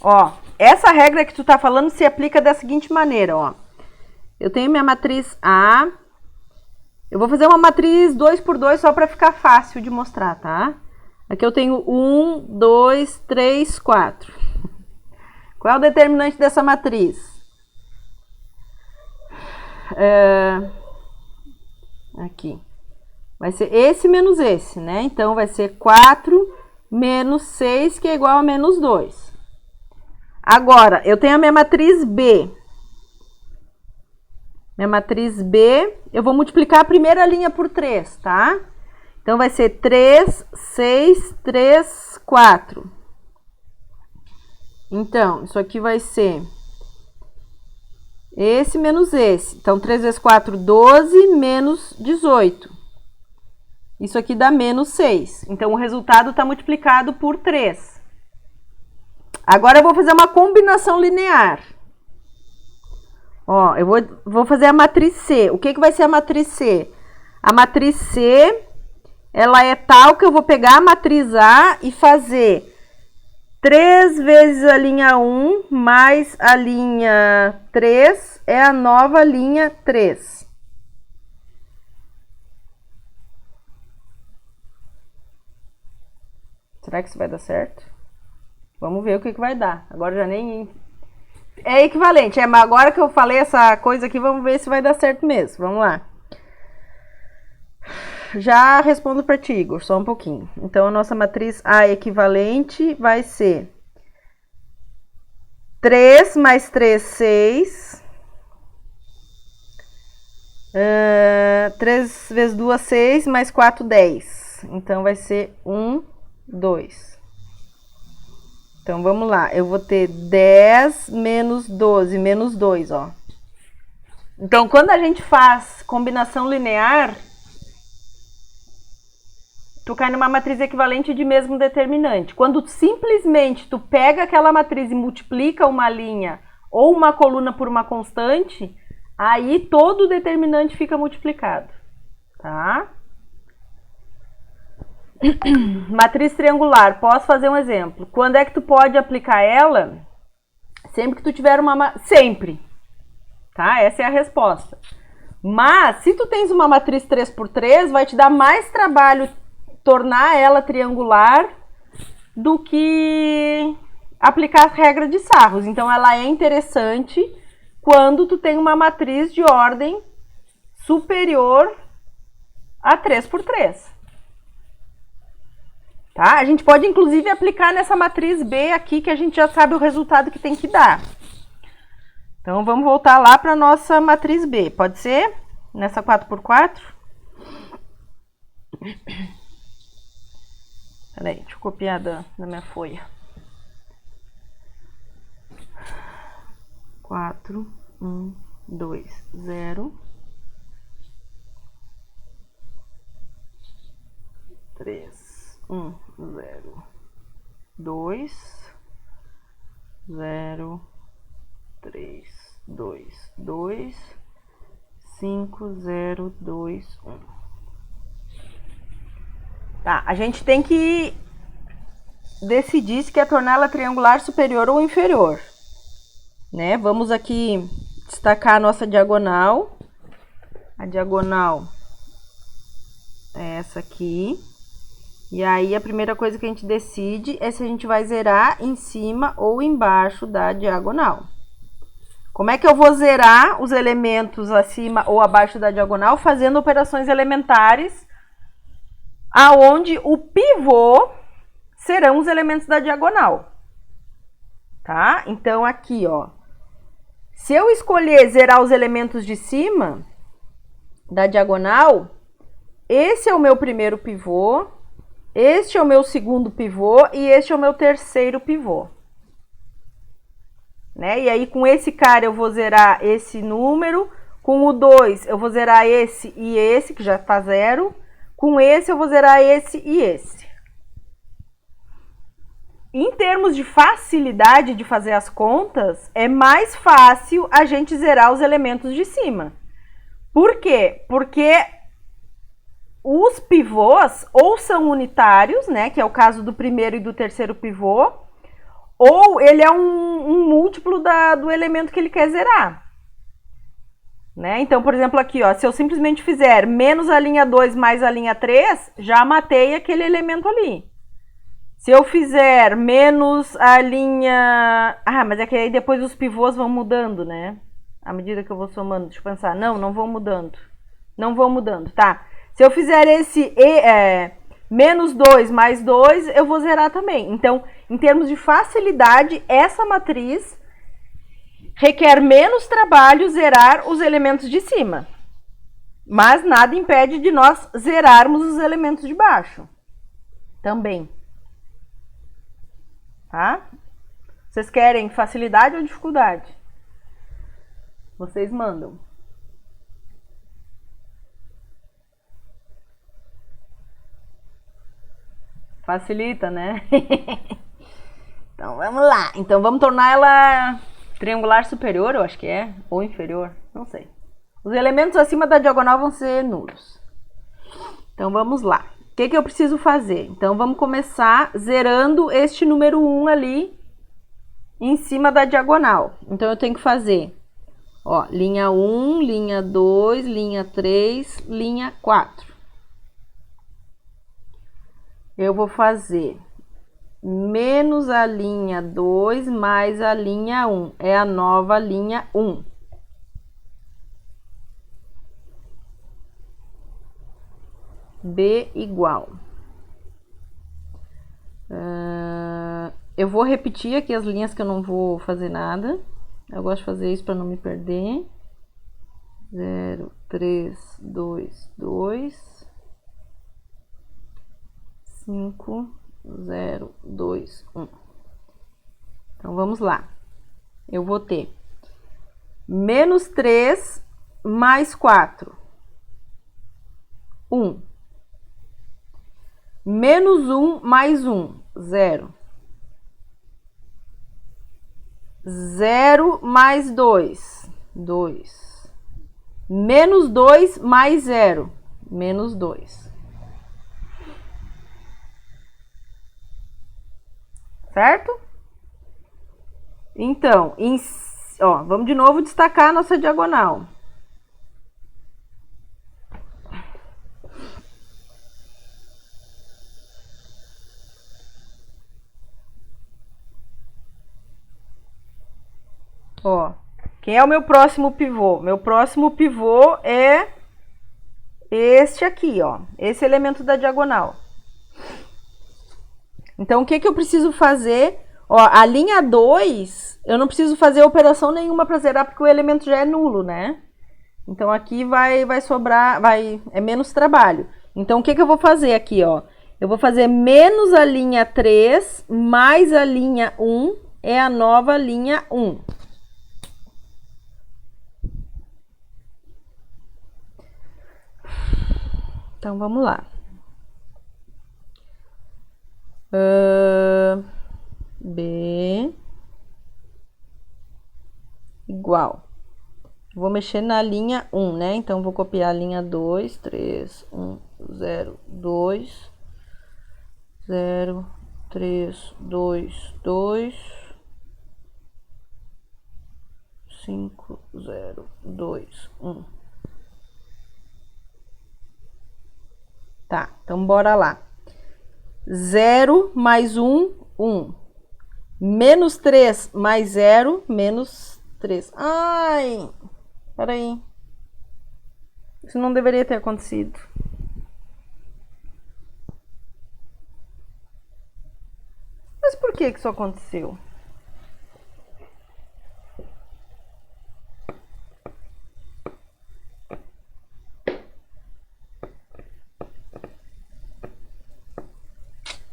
Speaker 1: Ó, essa regra que tu tá falando se aplica da seguinte maneira, ó. Eu tenho minha matriz A. Eu vou fazer uma matriz 2 por 2 só para ficar fácil de mostrar, tá? Aqui eu tenho 1, 2, 3, 4. Qual é o determinante dessa matriz? Aqui. Vai ser esse menos esse, né? Então, vai ser 4 menos 6, que é igual a menos 2. Agora, eu tenho a minha matriz B. Minha matriz B, eu vou multiplicar a primeira linha por 3, tá? Então, vai ser 3, 6, 3, 4. Então, isso aqui vai ser esse menos esse. Então, 3 vezes 4, 12, menos 18. Isso aqui dá menos 6. Então, o resultado está multiplicado por 3. Agora, eu vou fazer uma combinação linear. Ó, eu vou fazer a matriz C. O que vai ser a matriz C? A matriz C, ela é tal que eu vou pegar a matriz A e fazer 3 vezes a linha 1 mais a linha 3 é a nova linha 3. Será que isso vai dar certo? Vamos ver o que vai dar. Agora já nem... É equivalente, mas agora que eu falei essa coisa aqui, vamos ver se vai dar certo mesmo. Vamos lá. Já respondo para ti, Igor, só um pouquinho. Então, a nossa matriz A equivalente vai ser 3 mais 3, 6. 3 vezes 2, 6, mais 4, 10. Então, vai ser 1, 2. Então, vamos lá. Eu vou ter 10 menos 12, menos 2, ó. Então, quando a gente faz combinação linear, tu cai numa matriz equivalente de mesmo determinante. Quando simplesmente tu pega aquela matriz e multiplica uma linha ou uma coluna por uma constante, aí todo o determinante fica multiplicado, tá? Matriz triangular, posso fazer um exemplo. Quando é que tu pode aplicar ela? Sempre que tu tiver uma... Sempre, tá? Essa é a resposta. Mas, se tu tens uma matriz 3x3, vai te dar mais trabalho tornar ela triangular do que aplicar a regra de Sarros. Então, ela é interessante quando tu tem uma matriz de ordem superior a 3x3. Tá? A gente pode, inclusive, aplicar nessa matriz B aqui, que a gente já sabe o resultado que tem que dar. Então, vamos voltar lá para a nossa matriz B. Pode ser? Nessa 4x4? Peraí, deixa eu copiar da minha folha. 4, 1, 2, 0. 3, 1, 0, 2, 0, 3, 2, 2, 5, 0, 2, 1. Tá, a gente tem que decidir se quer torná-la triangular superior ou inferior, né? Vamos aqui destacar a nossa diagonal. A diagonal é essa aqui. E aí, a primeira coisa que a gente decide é se a gente vai zerar em cima ou embaixo da diagonal. Como é que eu vou zerar os elementos acima ou abaixo da diagonal? Fazendo operações elementares, aonde o pivô serão os elementos da diagonal. Tá? Então, aqui, ó. Se eu escolher zerar os elementos de cima da diagonal, esse é o meu primeiro pivô, este é o meu segundo pivô e este é o meu terceiro pivô. Né? E aí, com esse cara, eu vou zerar esse número. Com o 2, eu vou zerar esse e esse, que já está 0. Com esse, eu vou zerar esse e esse. Em termos de facilidade de fazer as contas, é mais fácil a gente zerar os elementos de cima. Por quê? Porque os pivôs ou são unitários, né, que é o caso do primeiro e do terceiro pivô, ou ele é um múltiplo do elemento que ele quer zerar. Né? Então, por exemplo, aqui, ó, se eu simplesmente fizer menos a linha 2 mais a linha 3, já matei aquele elemento ali. Se eu fizer menos a linha... Ah, mas é que aí depois os pivôs vão mudando, né? À medida que eu vou somando. Deixa eu pensar. Não vão mudando. Não vão mudando, tá? Se eu fizer esse menos 2 mais 2, eu vou zerar também. Então,
Speaker 2: em termos de facilidade, essa matriz requer menos trabalho zerar os elementos de cima. Mas nada impede de nós zerarmos os elementos de baixo. Também. Tá? Vocês querem facilidade ou dificuldade? Vocês mandam. Facilita, né? Então vamos lá. Então vamos tornar ela triangular superior, eu acho que é, ou inferior, não sei. Os elementos acima da diagonal vão ser nulos. Então vamos lá. O que eu preciso fazer? Então vamos começar zerando este número 1 ali em cima da diagonal. Então eu tenho que fazer, ó, linha 1, linha 2, linha 3, linha 4. Eu vou fazer menos a linha 2 mais a linha 1. É a nova linha 1. B igual. Eu vou repetir aqui as linhas que eu não vou fazer nada. Eu gosto de fazer isso para não me perder. 0, 3, 2, 2. 5, 0, 2, 1. Então, vamos lá. Eu vou ter menos 3 mais 4. 1. Menos 1 mais 1. 0. 0 mais 2. 2. Menos 2 mais 0. Menos 2. Certo? Então, ó, vamos de novo destacar a nossa diagonal. Ó, quem é o meu próximo pivô? Meu próximo pivô é este aqui, ó, esse elemento da diagonal. Então, o que eu preciso fazer? Ó, a linha 2, eu não preciso fazer operação nenhuma para zerar, porque o elemento já é nulo, né? Então, aqui vai sobrar, é menos trabalho. Então, o que eu vou fazer aqui, ó? Eu vou fazer menos a linha 3 mais a linha 1, é a nova linha 1. Então, vamos lá. B igual. Vou mexer na linha 1, né? Então, vou copiar a linha 2, 3, 1, 0, 2, 0, 3, 2, 2, 5, 0, 2, 1. Tá, então bora lá. 0 mais 1, 1. Menos 3 mais 0, menos 3. Ai, peraí. Isso não deveria ter acontecido. Mas por que isso aconteceu?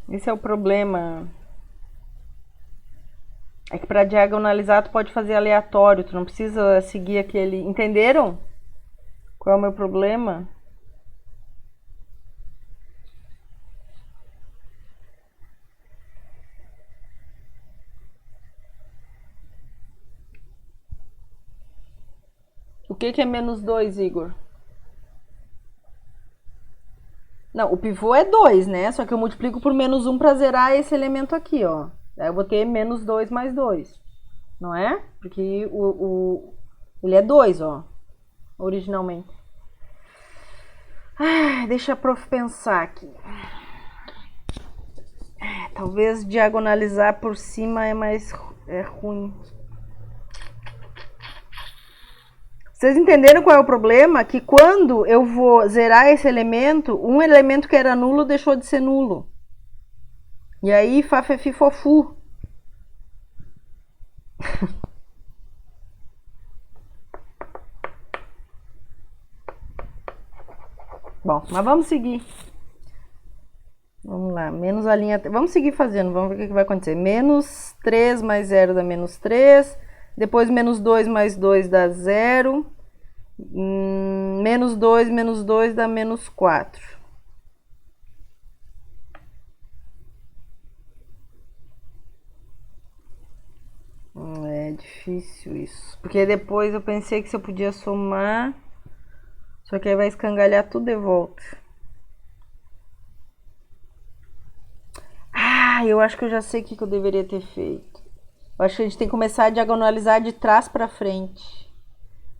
Speaker 2: Esse é o problema. É que para diagonalizar tu pode fazer aleatório, tu não precisa seguir aquele... Entenderam? Qual é o meu problema? O que é menos 2, Igor? Não, o pivô é 2, né? Só que eu multiplico por menos 1 para zerar esse elemento aqui, ó. Daí eu vou ter menos 2 mais 2. Não é? Porque ele é 2, ó. Originalmente. Deixa a prof pensar aqui. Talvez diagonalizar por cima é ruim. Vocês entenderam qual é o problema? Que quando eu vou zerar esse elemento, um elemento que era nulo deixou de ser nulo.
Speaker 1: E aí, fafefi fofu. Bom, mas vamos seguir. Vamos lá, menos a linha... Vamos seguir fazendo, vamos ver o que vai acontecer. Menos 3 mais 0 dá menos 3. Depois, menos 2 mais 2 dá 0. Menos 2 dá menos 4. É difícil isso. Porque depois eu pensei que se eu podia somar... Só que aí vai escangalhar tudo de volta. Ah, eu acho que eu já sei o que eu deveria ter feito. Eu acho que a gente tem que começar a diagonalizar de trás pra frente.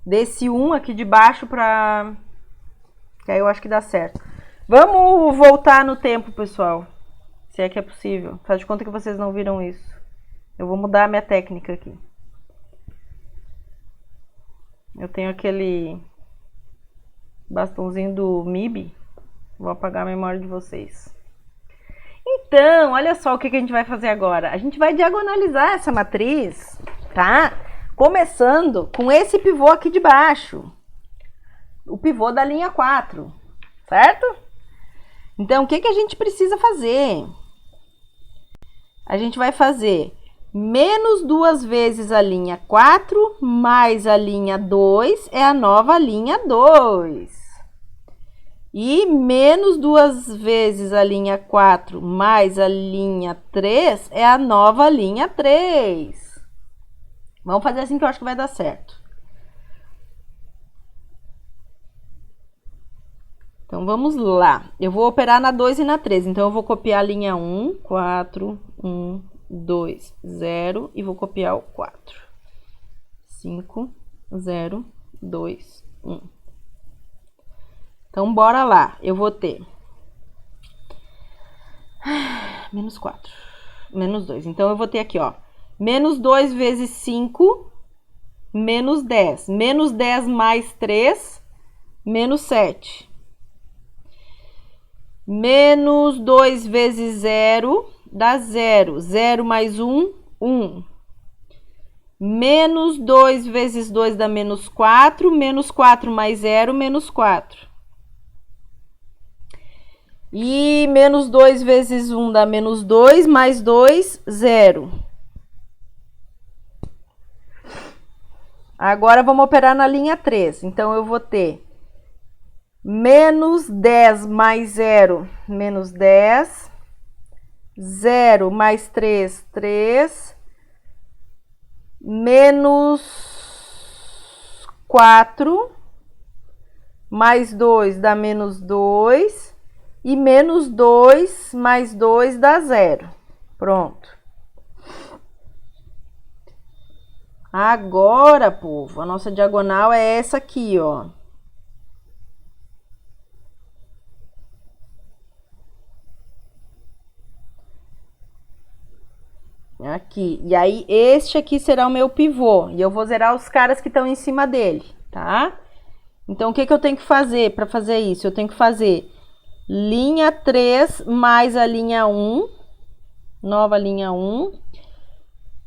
Speaker 1: Desse 1 aqui de baixo pra... Que aí eu acho que dá certo. Vamos voltar no tempo, pessoal. Se é que é possível. Faz de conta que vocês não viram isso. Eu vou mudar a minha técnica aqui. Eu tenho aquele bastãozinho do MIB. Vou apagar a memória de vocês. Então, olha só o que a gente vai fazer agora. A gente vai diagonalizar essa matriz, tá? Começando com esse pivô aqui de baixo. O pivô da linha 4, certo? Então, o que a gente precisa fazer? A gente vai fazer menos 2 vezes a linha 4 mais a linha 2 é a nova linha 2. E menos 2 vezes a linha 4 mais a linha 3 é a nova linha 3. Vamos fazer assim que eu acho que vai dar certo. Então, vamos lá. Eu vou operar na 2 e na 3. Então, eu vou copiar a linha 1, 4, 1, 2, 0. E vou copiar o 4. 5, 0, 2, 1. Então, bora lá. Eu vou ter menos 4, menos 2. Então, eu vou ter aqui, ó, menos 2 vezes 5, menos 10. Menos 10 mais 3, menos 7. Menos 2 vezes 0 dá 0. 0 mais 1, 1. Menos 2 vezes 2 dá menos 4. Menos 4 mais 0, menos 4. E menos 2 vezes 1 dá menos 2, mais 2, 0. Agora, vamos operar na linha 3. Então, eu vou ter menos 10 mais 0, menos 10. 0 mais 3, 3. Menos 4 mais 2 dá menos 2. E menos 2 mais 2 dá 0. Pronto. Agora, povo, a nossa diagonal é essa aqui, ó. Aqui. E aí, este aqui será o meu pivô. E eu vou zerar os caras que estão em cima dele, tá? Então, o que eu tenho que fazer para fazer isso? Eu tenho que fazer linha 3 mais a linha 1, nova linha 1,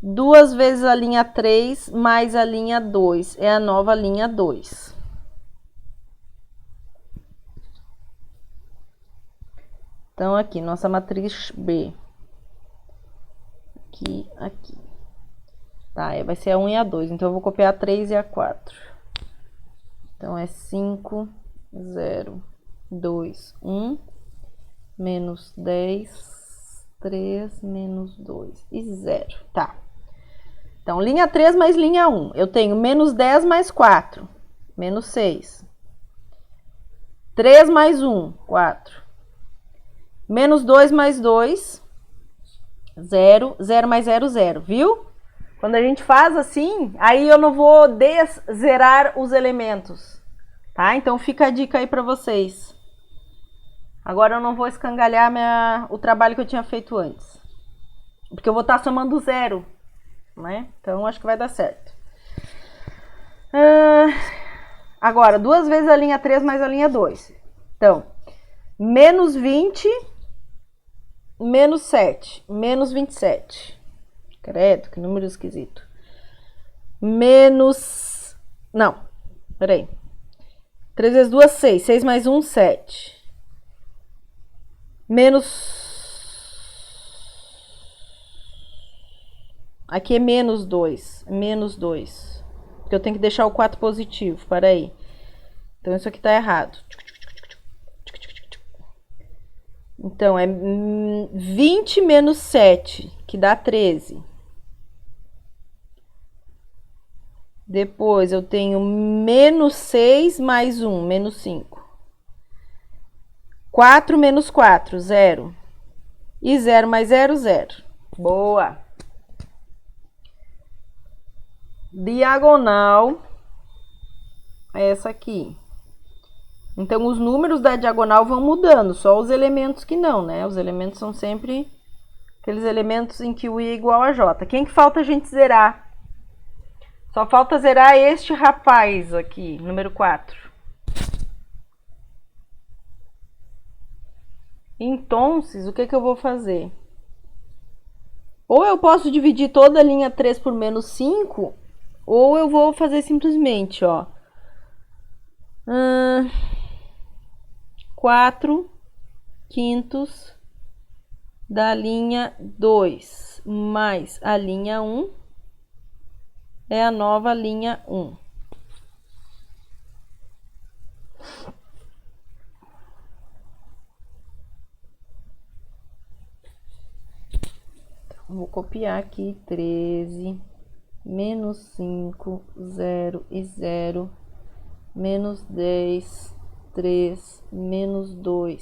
Speaker 1: 2 vezes a linha 3 mais a linha 2, é a nova linha 2. Então, aqui, nossa matriz B. Aqui, aqui. Tá, vai ser a 1 e a 2, então eu vou copiar a 3 e a 4. Então, é 5, 0, 2, 1, menos 10, 3, menos 2 e 0. Tá. Então, linha 3 mais linha 1. Eu tenho menos 10 mais 4, menos 6. 3 mais 1, 4. Menos 2 mais 2, 0. 0 mais 0, 0, viu? Quando a gente faz assim, aí eu não vou deszerar os elementos, tá? Então, fica a dica aí pra vocês. Agora eu não vou escangalhar o trabalho que eu tinha feito antes. Porque eu vou estar somando 0, né? Então, acho que vai dar certo. Agora, 2 vezes a linha 3 mais a linha 2. Então, menos 20 menos 7, menos 27. Credo, que número esquisito. Menos... Não, peraí. 3 vezes 2, 6. 6 mais 1, 7. Menos... Aqui é menos 2. Menos 2. Porque eu tenho que deixar o 4 positivo. Peraí. Então, isso aqui tá errado. Então, é 20 menos 7, que dá 13. Depois, eu tenho menos 6 mais 1, menos 5. 4 menos 4, 0. E 0 mais 0, 0. Boa! Diagonal é essa aqui. Então, os números da diagonal vão mudando, só os elementos que não, né? Os elementos são sempre aqueles elementos em que o i é igual a j. Quem que falta a gente zerar? Só falta zerar este rapaz aqui, número 4. Então, o que eu vou fazer? Ou eu posso dividir toda a linha 3 por menos 5, ou eu vou fazer simplesmente, ó. 4 quintos da linha 2 mais a linha 1 é a nova linha 1. Então, vou copiar aqui 13, menos 5, 0 e 0, menos 10, 3, menos 2.